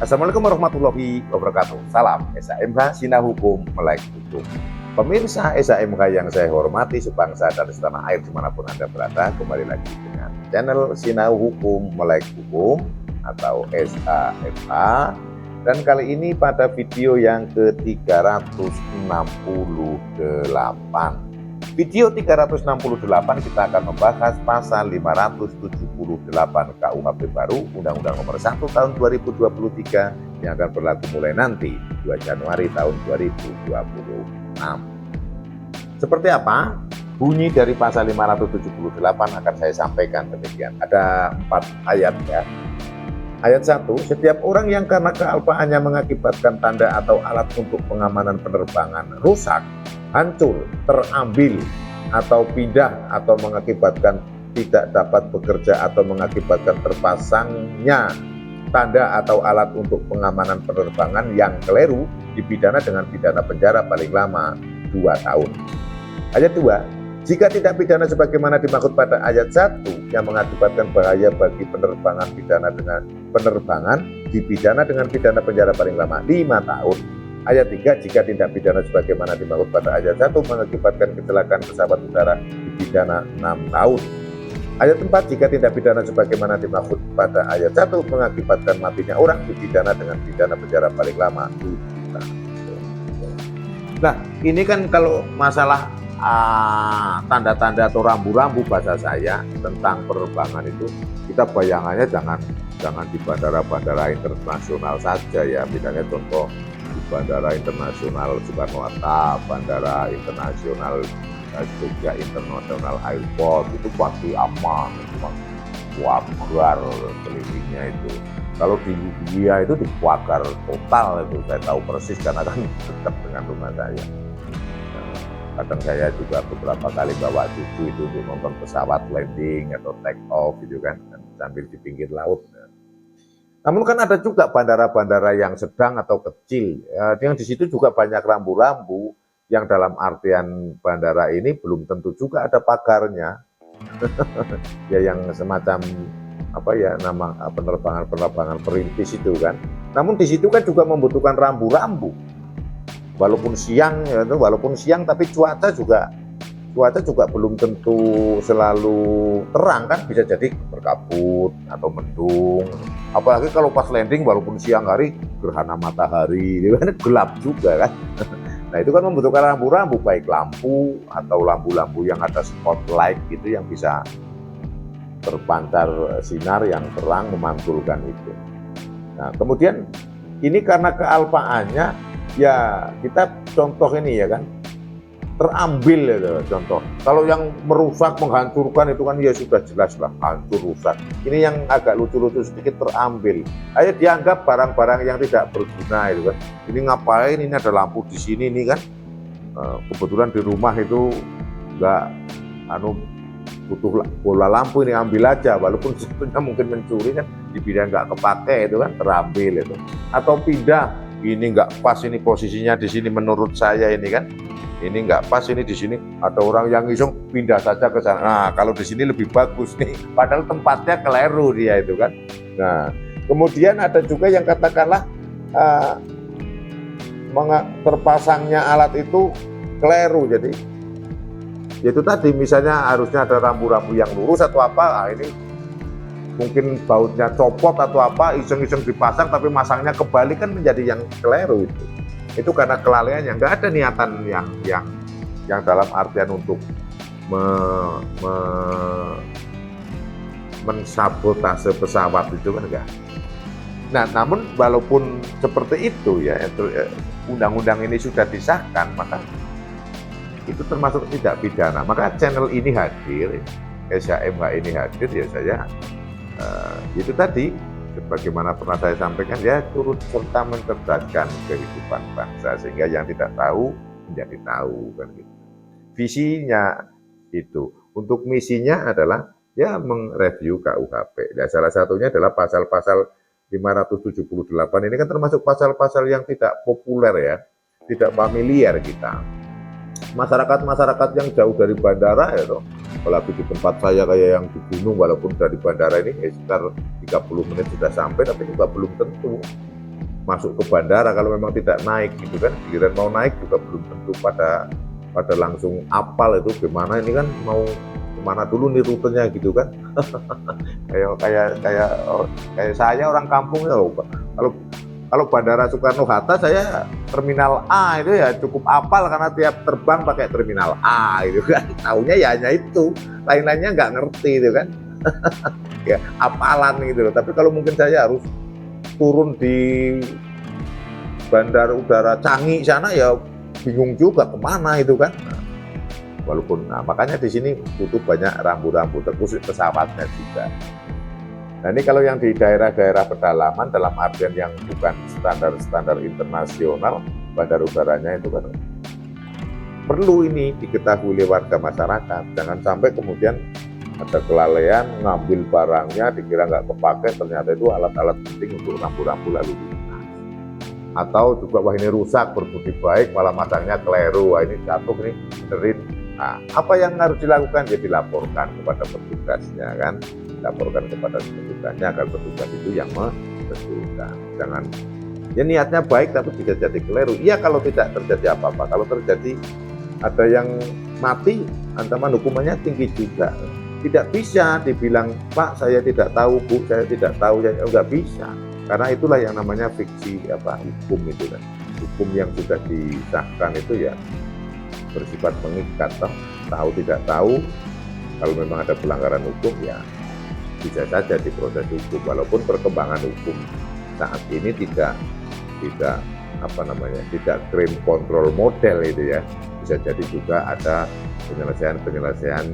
Assalamualaikum warahmatullahi wabarakatuh. Salam SHMH Sina Hukum Melek Hukum. Pemirsa SHMH yang saya hormati, sebangsa dan setanah air dimanapun Anda berada, kembali lagi dengan channel Sina Hukum Melek Hukum atau SHMH. Dan kali ini pada video yang ke-368. Video 368 kita akan membahas pasal 578 KUHP baru Undang-Undang Nomor 1 Tahun 2023 yang akan berlaku mulai nanti 2 Januari tahun 2026. Seperti apa bunyi dari pasal 578 akan saya sampaikan demikian. Ada 4 ayat ya. Ayat 1, setiap orang yang karena kealpaannya mengakibatkan tanda atau alat untuk pengamanan penerbangan rusak, hancur, terambil, atau pindah, atau mengakibatkan tidak dapat bekerja, atau mengakibatkan terpasangnya tanda atau alat untuk pengamanan penerbangan yang keliru, dipidana dengan pidana penjara paling lama 2 tahun. Ayat 2, jika tidak pidana sebagaimana dimaksud pada ayat 1 yang mengakibatkan bahaya bagi penerbangan, dipidana dengan pidana penjara paling lama 5 tahun. Ayat 3, jika tindak pidana sebagaimana dimaksud pada ayat 1 mengakibatkan kecelakaan pesawat udara, dipidana 6 tahun. Ayat 4, jika tindak pidana sebagaimana dimaksud pada ayat 1 mengakibatkan matinya orang, dipidana dengan pidana penjara paling lama 7 tahun. Nah, ini kan kalau masalah tanda-tanda atau rambu-rambu bahasa saya tentang penerbangan itu, kita bayangannya jangan di bandara-bandara internasional saja ya. Misalnya contoh di Bandara Internasional Soekarno-Hatta, Bandara Internasional Jogja International Airport itu pasti aman, wagar kelilingnya itu. Kalau di India itu dibakar total, itu saya tahu persis karena kan dekat dengan rumah saya. Kadang saya juga beberapa kali bawa cucu itu untuk nonton pesawat landing atau take off gitu kan, sambil di pinggir laut. Namun kan ada juga bandara-bandara yang sedang atau kecil, yang di situ juga banyak rambu-rambu yang dalam artian bandara ini belum tentu juga ada pagarnya. Ya yang semacam apa ya, nama penerbangan perintis itu kan. Namun di situ kan juga membutuhkan rambu-rambu. Walaupun siang tapi cuaca juga belum tentu selalu terang kan, bisa jadi berkabut atau mendung. Apalagi kalau pas landing walaupun siang hari gerhana matahari itu kan gelap juga kan. Nah itu kan membutuhkan rambu-rambu, baik lampu atau lampu-lampu yang ada spotlight gitu yang bisa terpancar sinar yang terang memantulkan itu. Nah kemudian ini karena kealpaannya ya, kita contoh ini ya kan, terambil itu contoh. Kalau yang merusak, menghancurkan itu kan ya sudah jelas lah, hancur, rusak. Ini yang agak lucu-lucu sedikit, terambil. Ayo dianggap barang-barang yang tidak berguna itu kan. Ini ngapain, ini ada lampu di sini nih kan. Kebetulan di rumah itu nggak butuh bola lampu, ini ambil aja, walaupun sebetulnya mungkin mencuri kan, dibilang nggak kepake itu kan, terambil itu. Atau pindah, ini nggak pas, ini posisinya di sini menurut saya ini kan, ini nggak pas, ini di sini ada orang yang iseng pindah saja ke sana. Nah kalau di sini lebih bagus nih, padahal tempatnya keliru dia itu kan. Nah kemudian ada juga yang katakanlah terpasangnya alat itu keliru, jadi itu tadi misalnya harusnya ada rambu-rambu yang lurus atau apa, nah ini mungkin bautnya copot atau apa, iseng-iseng dipasang tapi masangnya kebalik kan menjadi yang keliru itu. Itu karena kelalaian, yang nggak ada niatan yang dalam artian untuk mensabotase pesawat itu kan enggak. Nah namun walaupun seperti itu ya, undang-undang ini sudah disahkan, maka itu termasuk tidak pidana. Maka channel ini hadir, SHMH ini hadir ya, saya itu tadi sebagaimana pernah saya sampaikan ya, turut serta mencerdaskan kehidupan bangsa sehingga yang tidak tahu menjadi tahu kan gitu. Visinya itu, untuk misinya adalah ya mereview KUHP. Dan salah satunya adalah pasal-pasal 578 ini kan termasuk pasal-pasal yang tidak populer ya, tidak familiar kita. Masyarakat yang jauh dari bandara ya toh, apalagi di tempat saya kayak yang di gunung, walaupun dari bandara ini sekitar 30 menit sudah sampai, tapi juga belum tentu masuk ke bandara kalau memang tidak naik gitu kan, giliran mau naik juga belum tentu pada langsung apal itu gimana ini kan mau kemana dulu nih rutenya gitu kan. kayak saya orang kampung ya, kalau kalau Bandara Soekarno-Hatta saya terminal A itu ya cukup apal karena tiap terbang pakai terminal A itu kan. Taunya ya hanya itu, lain-lainnya nggak ngerti itu kan. Ya apalan gitu loh. Tapi kalau mungkin saya harus turun di Bandara Udara Changi sana ya bingung juga kemana itu kan. Walaupun makanya di sini butuh banyak rambu-rambu terkhusus pesawatnya juga. Nah ini kalau yang di daerah-daerah pedalaman dalam artian yang bukan standar-standar internasional, bandar udaranya itu kan perlu ini diketahui oleh warga masyarakat. Jangan sampai kemudian ada kelalaian ngambil barangnya dikira nggak kepakai, ternyata itu alat-alat penting untuk rambu-rambu lalu lintas. Atau juga wah ini rusak berbudi baik malah masangnya keliru, wah ini jatuh ini benerin. Nah apa yang harus dilakukan? Ya dilaporkan kepada petugasnya kan. Laporkan kepada petugasnya agar petugas itu yang membetulkan. Jangan ya niatnya baik tapi bisa jadi keliru. Iya kalau tidak terjadi apa-apa. Kalau terjadi ada yang mati, ancaman hukumannya tinggi juga. Tidak bisa dibilang Pak saya tidak tahu, Bu saya tidak tahu, ya nggak bisa. Karena itulah yang namanya fiksi hukum itu kan. Hukum yang sudah disahkan itu ya bersifat mengikat. Tahu tidak tahu, kalau memang ada pelanggaran hukum ya bisa saja diproses hukum, walaupun perkembangan hukum saat ini tidak crime control model itu ya, bisa jadi juga ada penyelesaian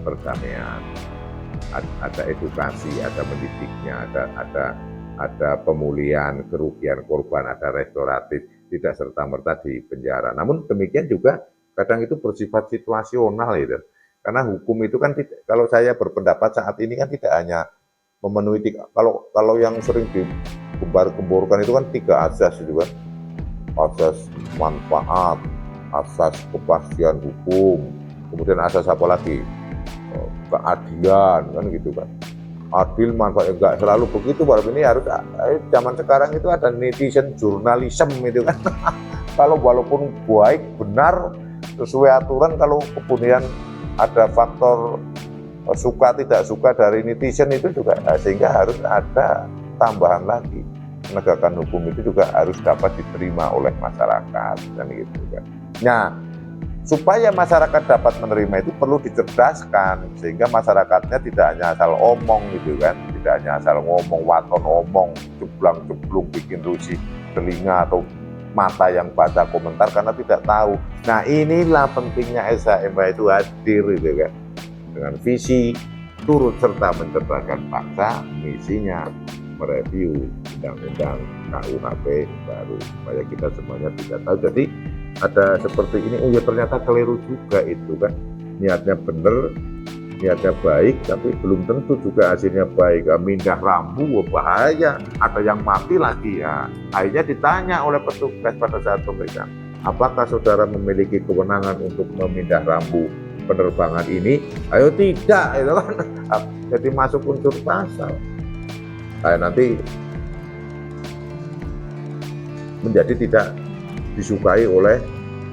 perdamaian, ada edukasi, ada mendidiknya, ada pemulihan kerugian korban, ada restoratif, tidak serta-merta di penjara. Namun demikian juga kadang itu bersifat situasional itu, karena hukum itu kan kalau saya berpendapat saat ini kan tidak hanya memenuhi kalau yang sering digembar-gemborkan itu kan 3 asas itu kan, asas manfaat, asas kepastian hukum, kemudian asas apa lagi, keadilan kan gitu kan. Adil manfaat enggak selalu begitu, walaupun ini harus zaman sekarang itu ada netizen jurnalisme itu kan. Kalau walaupun baik benar sesuai aturan, kalau kemudian ada faktor suka tidak suka dari netizen itu juga sehingga harus ada tambahan lagi. Penegakan hukum itu juga harus dapat diterima oleh masyarakat dan gitu kan. Nah, supaya masyarakat dapat menerima itu perlu dicerdaskan sehingga masyarakatnya tidak hanya asal omong gitu kan, tidak hanya asal ngomong, waton omong, jeblang-jeblung bikin rusi telinga atau mata yang baca komentar karena tidak tahu. Nah, inilah pentingnya SHMH itu hadir gitu kan. Dengan visi turut serta mencerdaskan bangsa, misinya mereview undang-undang KUHP baru supaya kita semuanya tidak tahu. Jadi ada seperti ini, oh ya ternyata keliru juga itu kan, niatnya benar, niatnya baik, tapi belum tentu juga hasilnya baik. Mindah rambu bahaya, ada yang mati lagi ya. Akhirnya ditanya oleh petugas pada saat pemeriksaan, apakah saudara memiliki kewenangan untuk memindah rambu penerbangan ini? Ayo tidak, itu kan jadi masuk unsur pasal. Nanti menjadi tidak disukai oleh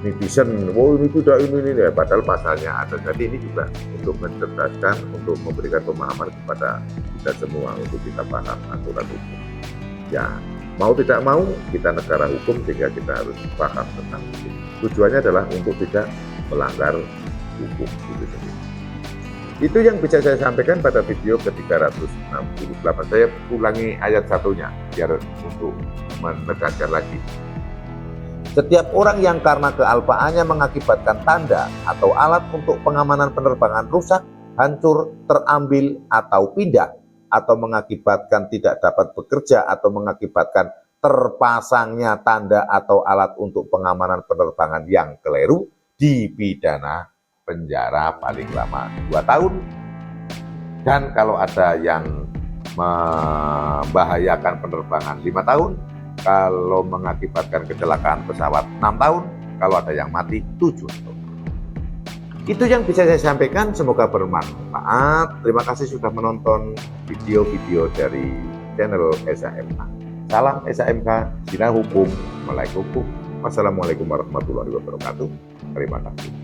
netizen. Oh ini tidak ini ya, padahal pasalnya ada. Jadi ini juga untuk mencerdaskan, untuk memberikan pemahaman kepada kita semua untuk kita paham aturan hukum. Ya mau tidak mau kita negara hukum sehingga kita harus paham tentang hukum. Tujuannya adalah untuk tidak melanggar hukum itu sendiri. Itu yang bisa saya sampaikan pada video ke-368. Saya ulangi ayat satunya biar untuk menegaskan lagi. Setiap orang yang karena kealpaannya mengakibatkan tanda atau alat untuk pengamanan penerbangan rusak, hancur, terambil atau pindah, atau mengakibatkan tidak dapat bekerja atau mengakibatkan terpasangnya tanda atau alat untuk pengamanan penerbangan yang keliru, dipidana penjara paling lama 2 tahun, dan kalau ada yang membahayakan penerbangan 5 tahun, kalau mengakibatkan kecelakaan pesawat 6 tahun, kalau ada yang mati 7 tahun. Itu yang bisa saya sampaikan, semoga bermanfaat. Terima kasih sudah menonton video-video dari channel SHMH. Salam SAMK, Bina Hukum, melek hukum. Wassalamualaikum warahmatullahi wabarakatuh. Terima kasih.